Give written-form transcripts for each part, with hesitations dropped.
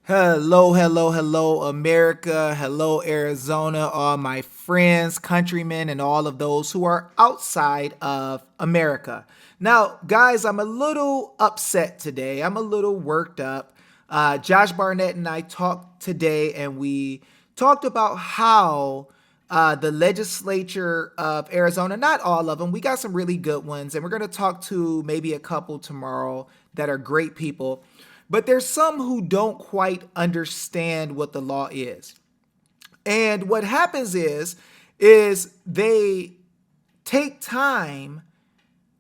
Hello, hello, hello, America. Hello, Arizona, all my friends, countrymen, and all of those who are outside of America. Now, guys, I'm a little upset today. I'm a little worked up. Josh Barnett and I talked today, and we talked about how the legislature of Arizona, not all of them, we got some really good ones, and we're going to talk to maybe a couple tomorrow that are great people. But there's some who don't quite understand what the law is. And what happens is they take time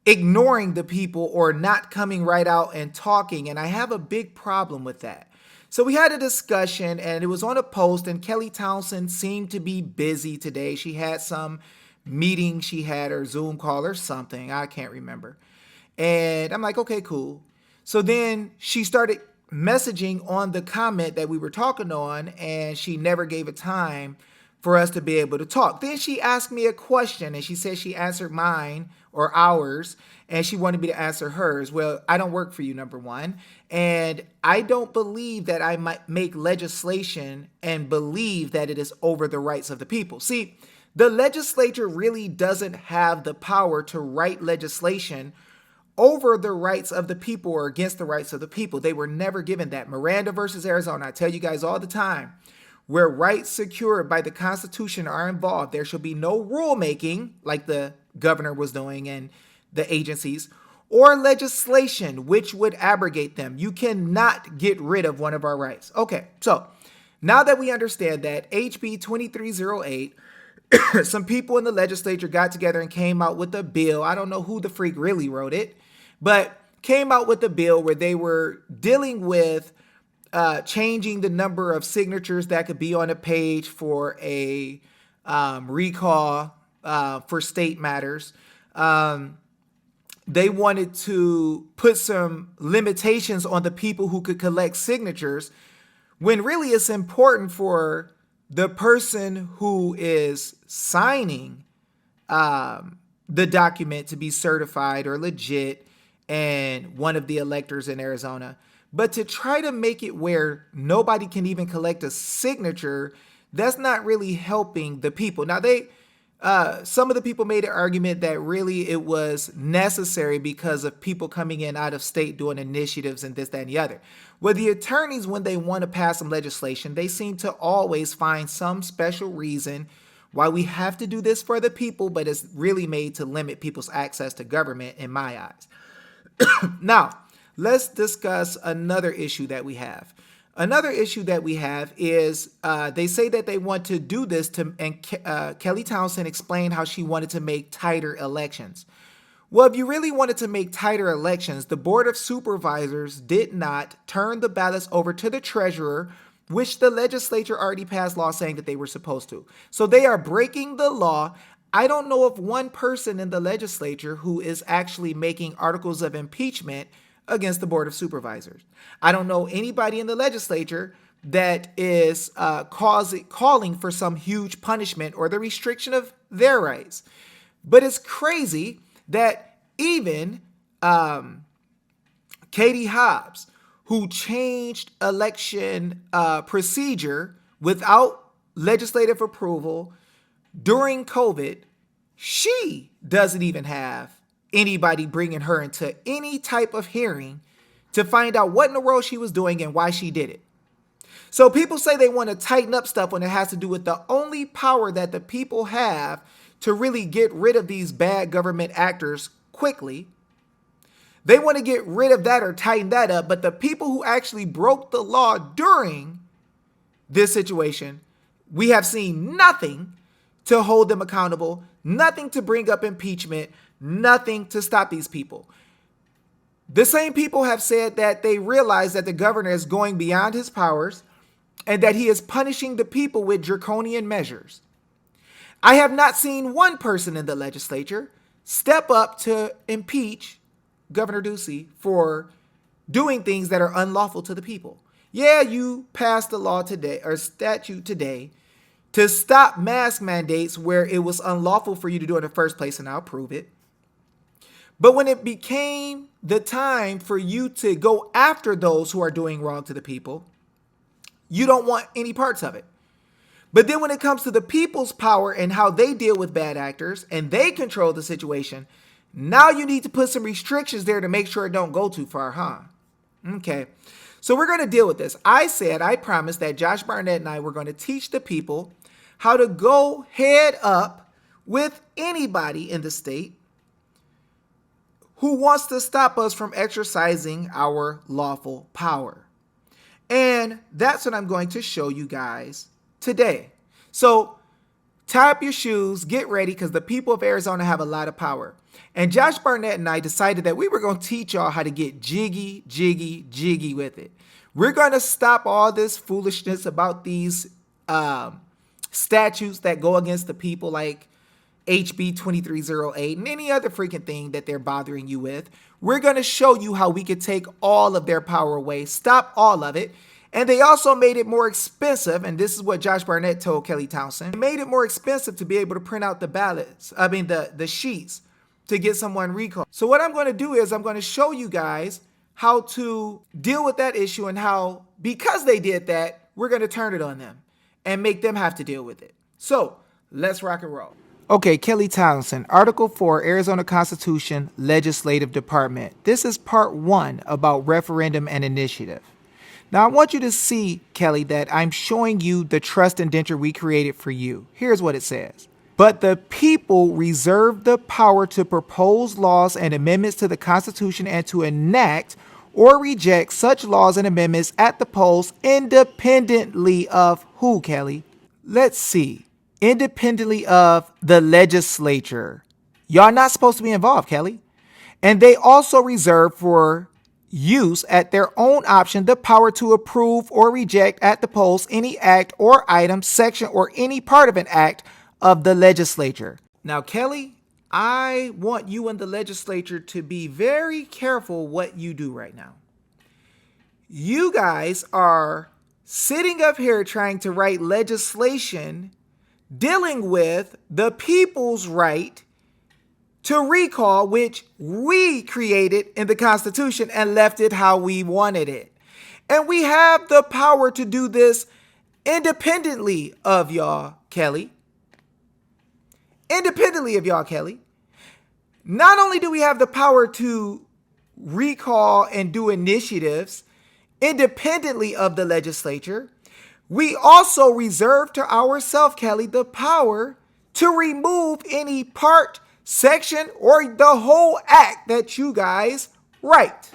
ignoring the people or not coming right out and talking. And I have a big problem with that. So we had a discussion and it was on a post, and Kelly Townsend seemed to be busy today. She had some meeting, she had her Zoom call or something. I can't remember. And I'm like, okay, cool. So then she started messaging on the comment that we were talking on, and she never gave a time for us to be able to talk. Then she asked me a question, and she said she answered mine or ours, and she wanted me to answer hers. Well, I don't work for you, number one. And I don't believe that I might make legislation and believe that it is over the rights of the people. See, the legislature really doesn't have the power to write legislation over the rights of the people or against the rights of the people. They were never given that. Miranda versus Arizona, I tell you guys all the time, where rights secured by the Constitution are involved, there shall be no rulemaking like the governor was doing and the agencies, or legislation which would abrogate them. You cannot get rid of one of our rights. Okay, so now that we understand that, HB 2308, some people in the legislature got together and came out with a bill. I don't know who the freak really wrote it, but came out with a bill where they were dealing with changing the number of signatures that could be on a page for a recall for state matters. They wanted to put some limitations on the people who could collect signatures, when really it's important for the person who is signing the document to be certified or legit and one of the electors in Arizona. But to try to make it where nobody can even collect a signature, that's not really helping the people. Now, some of the people made an argument that really it was necessary because of people coming in out of state doing initiatives and this, that, and the other. Well, the attorneys, when they want to pass some legislation, they seem to always find some special reason why we have to do this for the people, but it's really made to limit people's access to government in my eyes. Now, let's discuss another issue that we have. Another issue that we have is they say that they want to do this and Kelly Townsend explained how she wanted to make tighter elections. Well, if you really wanted to make tighter elections, the Board of Supervisors did not turn the ballots over to the treasurer, which the legislature already passed law saying that they were supposed to. So they are breaking the law. I don't know of one person in the legislature who is actually making articles of impeachment against the Board of Supervisors. I don't know anybody in the legislature that is calling for some huge punishment or the restriction of their rights. But it's crazy that even Katie Hobbs, who changed election procedure without legislative approval during COVID, she doesn't even have anybody bringing her into any type of hearing to find out what in the world she was doing and why she did it. So people say they want to tighten up stuff when it has to do with the only power that the people have to really get rid of these bad government actors quickly. They want to get rid of that or tighten that up, but the people who actually broke the law during this situation, we have seen nothing to hold them accountable, nothing to bring up impeachment, nothing to stop these people. The same people have said that they realize that the governor is going beyond his powers and that he is punishing the people with draconian measures. I have not seen one person in the legislature step up to impeach Governor Ducey for doing things that are unlawful to the people. Yeah, you passed a law today or statute today to stop mask mandates where it was unlawful for you to do it in the first place, and I'll prove it. But when it became the time for you to go after those who are doing wrong to the people, You don't want any parts of it. But then when it comes to the people's power and how they deal with bad actors and they control the situation, now you need to put some restrictions there to make sure it don't go too far, huh? Okay. So we're going to deal with this. I promised that Josh Barnett and I were going to teach the people how to go head up with anybody in the state who wants to stop us from exercising our lawful power. And that's what I'm going to show you guys today. So tie up your shoes, get ready, because the people of Arizona have a lot of power. And Josh Barnett and I decided that we were going to teach y'all how to get jiggy, jiggy, jiggy with it. We're going to stop all this foolishness about these statutes that go against the people, like HB 2308 and any other freaking thing that they're bothering you with. We're going to show you how we could take all of their power away, stop all of it. And they also made it more expensive, and this is what Josh Barnett told Kelly Townsend. They made it more expensive to be able to print out the ballots, the sheets to get someone recalled. So what I'm going to do is I'm going to show you guys how to deal with that issue and how, because they did that, we're going to turn it on them and make them have to deal with it. So let's rock and roll. Okay, Kelly Townsend, Article 4, Arizona Constitution, Legislative Department. This is part 1 about referendum and initiative. Now, I want you to see, Kelly, that I'm showing you the trust indenture we created for you. Here's what it says. But the people reserve the power to propose laws and amendments to the Constitution and to enact or reject such laws and amendments at the polls independently of who, Kelly? Let's see. Independently of the legislature. Y'all not supposed to be involved, Kelly. And they also reserve for use at their own option the power to approve or reject at the polls any act or item, section, or any part of an act of the legislature. Now, Kelly, I want you and the legislature to be very careful what you do right now. You guys are sitting up here trying to write legislation dealing with the people's right to recall, which we created in the Constitution and left it how we wanted it. And we have the power to do this independently of y'all, Kelly. Independently of y'all, Kelly. Not only do we have the power to recall and do initiatives independently of the legislature, we also reserve to ourselves, Kelly, the power to remove any part, section, or the whole act that you guys write.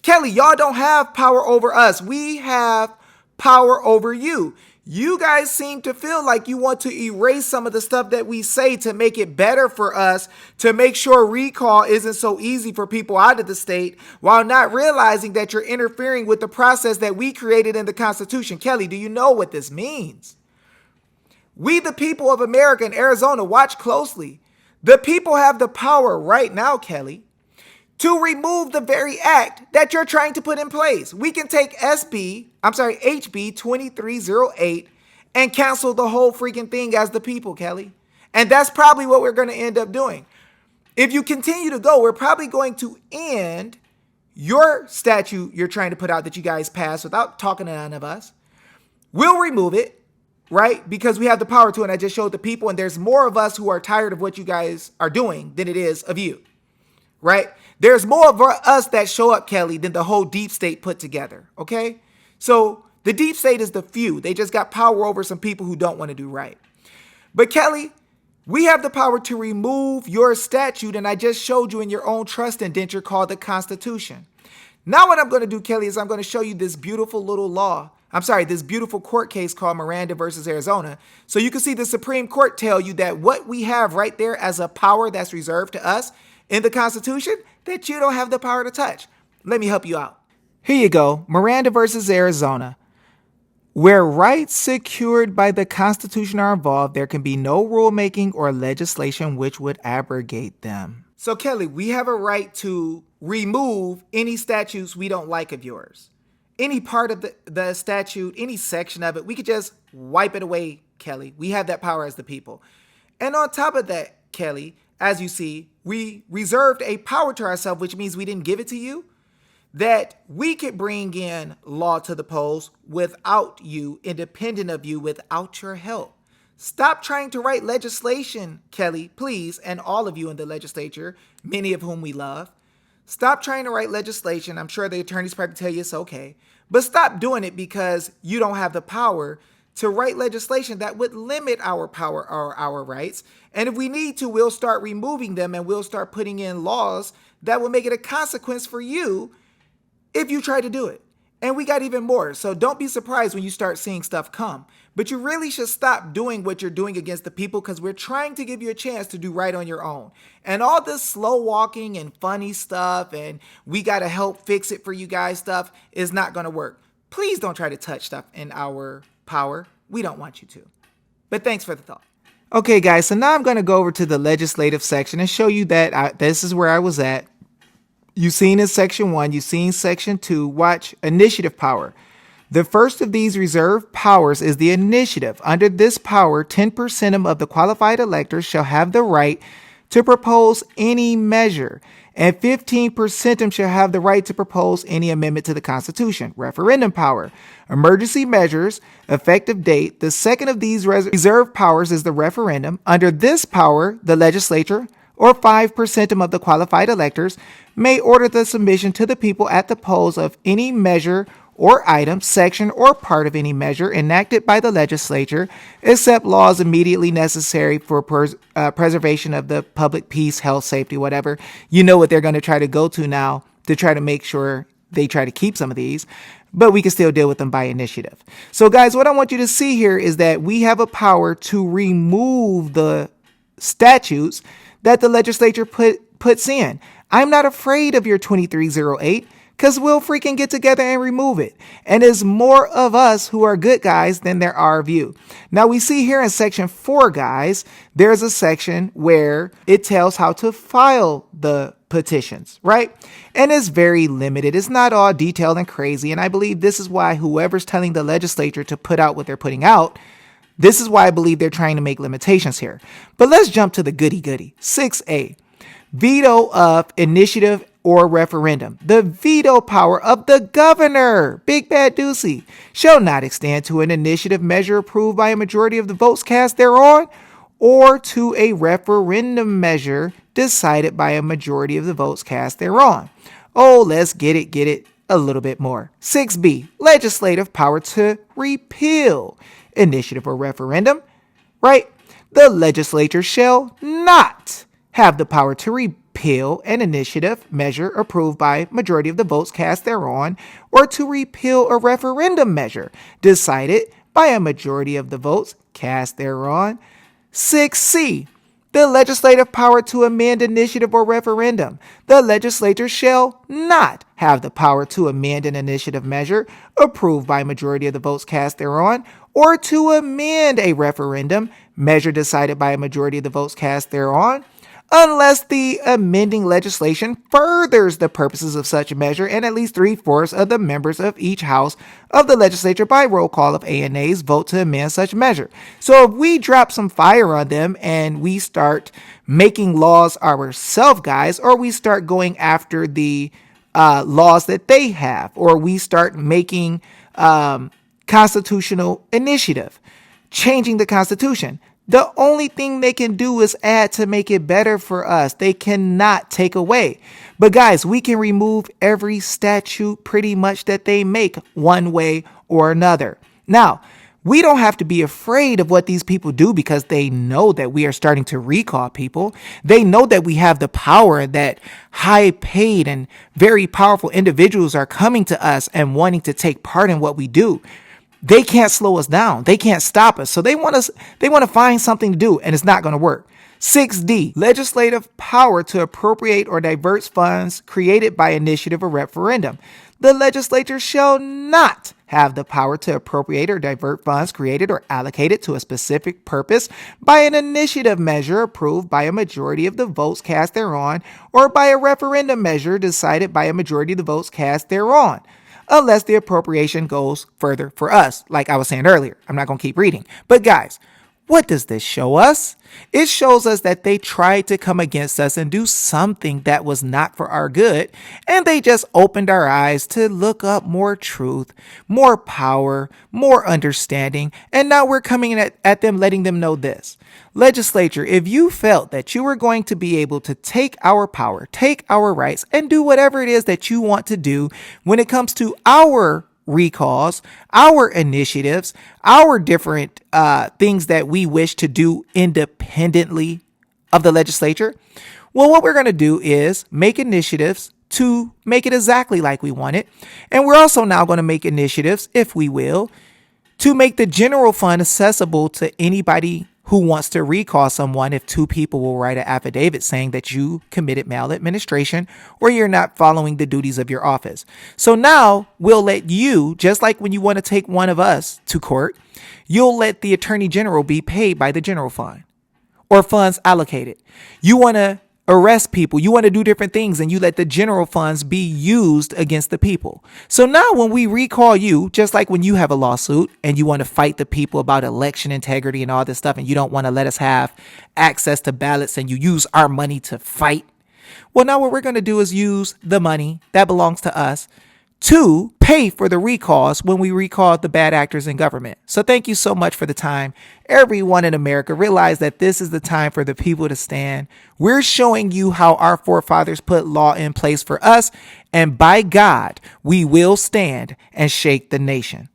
Kelly, y'all don't have power over us. We have power over you. You guys seem to feel like you want to erase some of the stuff that we say to make it better for us, to make sure recall isn't so easy for people out of the state, while not realizing that you're interfering with the process that we created in the Constitution. Kelly, do you know what this means? We, the people of America and Arizona, watch closely. The people have the power right now, Kelly, to remove the very act that you're trying to put in place. We can take HB 2308 and cancel the whole freaking thing as the people, Kelly. And that's probably what we're going to end up doing. If you continue to go, we're probably going to end your statute you're trying to put out that you guys passed without talking to none of us. We'll remove it, right? Because we have the power to, and I just showed the people, and there's more of us who are tired of what you guys are doing than it is of you, right? There's more of us that show up, Kelly, than the whole deep state put together, okay? So the deep state is the few. They just got power over some people who don't want to do right. But Kelly, we have the power to remove your statute, and I just showed you in your own trust indenture called the Constitution. Now what I'm going to do, Kelly, is I'm going to show you this beautiful little law. This beautiful court case called Miranda versus Arizona. So you can see the Supreme Court tell you that what we have right there as a power that's reserved to us in the Constitution, that you don't have the power to touch. Let me help you out. Here you go. Miranda versus Arizona. Where rights secured by the Constitution are involved, there can be no rulemaking or legislation which would abrogate them. So Kelly, we have a right to remove any statutes we don't like of yours. Any part of the statute, any section of it, we could just wipe it away, Kelly. We have that power as the people. And on top of that, Kelly, as you see, we reserved a power to ourselves, which means we didn't give it to you. that we could bring in law to the polls without you, independent of you, without your help. Stop trying to write legislation, Kelly, please, and all of you in the legislature, many of whom we love. Stop trying to write legislation. I'm sure the attorneys probably tell you it's okay. But stop doing it because you don't have the power to write legislation that would limit our power or our rights. And if we need to, we'll start removing them and we'll start putting in laws that will make it a consequence for you if you try to do it. And we got even more. So don't be surprised when you start seeing stuff come. But you really should stop doing what you're doing against the people because we're trying to give you a chance to do right on your own. And all this slow walking and funny stuff and we got to help fix it for you guys stuff is not going to work. Please don't try to touch stuff in our power. We don't want you to. But thanks for the thought. Okay, guys, so now I'm going to go over to the legislative section and show you that this is where I was at. You've seen in section 1, you've seen section 2, watch initiative power. The first of these reserved powers is the initiative. Under this power, 10% of the qualified electors shall have the right to propose any measure, and 15% shall have the right to propose any amendment to the Constitution. Referendum power. Emergency measures, effective date. The second of these reserved powers is the referendum. Under this power, the legislature, or 5% of the qualified electors, may order the submission to the people at the polls of any measure or item, section, or part of any measure enacted by the legislature, except laws immediately necessary for preservation of the public peace, health, safety, whatever. You know what they're going to try to go to now to try to make sure they try to keep some of these, but we can still deal with them by initiative. So guys, what I want you to see here is that we have a power to remove the statutes that the legislature puts in. I'm not afraid of your 2308 because we'll freaking get together and remove it. And there's more of us who are good guys than there are of you. Now we see here in section 4, guys, there's a section where it tells how to file the petitions, right? And it's very limited. It's not all detailed and crazy. And I believe this is why whoever's telling the legislature to put out what they're putting out, this is why I believe they're trying to make limitations here. But let's jump to the goody. 6A, veto of initiative or referendum. The veto power of the governor, big bad doozy, shall not extend to an initiative measure approved by a majority of the votes cast thereon, or to a referendum measure decided by a majority of the votes cast thereon. Oh, let's get it a little bit more. 6B, legislative power to repeal initiative or referendum, right? The legislature shall not have the power to repeal an initiative measure approved by majority of the votes cast thereon, or to repeal a referendum measure decided by a majority of the votes cast thereon. 6C, the legislative power to amend initiative or referendum. The legislature shall not have the power to amend an initiative measure approved by a majority of the votes cast thereon, or to amend a referendum measure decided by a majority of the votes cast thereon, unless the amending legislation furthers the purposes of such a measure and at least 3/4 of the members of each house of the legislature by roll call of ANAs vote to amend such measure. So if we drop some fire on them and we start making laws ourselves, guys, or we start going after the laws that they have, or we start making constitutional initiative, changing the Constitution, the only thing they can do is add to make it better for us. They cannot take away. But guys, we can remove every statute pretty much that they make one way or another. Now, we don't have to be afraid of what these people do because they know that we are starting to recall people. They know that we have the power, that high paid and very powerful individuals are coming to us and wanting to take part in what we do. They can't slow us down. They can't stop us. So they want to find something to do, and it's not going to work. 6D, legislative power to appropriate or divert funds created by initiative or referendum. The legislature shall not have the power to appropriate or divert funds created or allocated to a specific purpose by an initiative measure approved by a majority of the votes cast thereon, or by a referendum measure decided by a majority of the votes cast thereon, unless the appropriation goes further for us. Like I was saying earlier, I'm not going to keep reading. But guys, What does this show us? It shows us that they tried to come against us and do something that was not for our good, and they just opened our eyes to look up more truth, more power, more understanding, and now we're coming at them, letting them know this. Legislature, if you felt that you were going to be able to take our power, take our rights, and do whatever it is that you want to do when it comes to our recalls, our initiatives, our different things that we wish to do independently of the legislature. Well, what we're going to do is make initiatives to make it exactly like we want it. And we're also now going to make initiatives, if we will, to make the general fund accessible to anybody who wants to recall someone if two people will write an affidavit saying that you committed maladministration or you're not following the duties of your office. So now we'll let you, just like when you want to take one of us to court, you'll let the attorney general be paid by the general fund or funds allocated. You want to arrest people, you want to do different things, and you let the general funds be used against the people. So now when we recall you, just like when you have a lawsuit and you want to fight the people about election integrity and all this stuff, and you don't want to let us have access to ballots and you use our money to fight. Well, now what we're going to do is use the money that belongs to us to pay for the recalls when we recall the bad actors in government. So thank you so much for the time. Everyone in America, realize that this is the time for the people to stand. We're showing you how our forefathers put law in place for us. And by God, we will stand and shake the nation.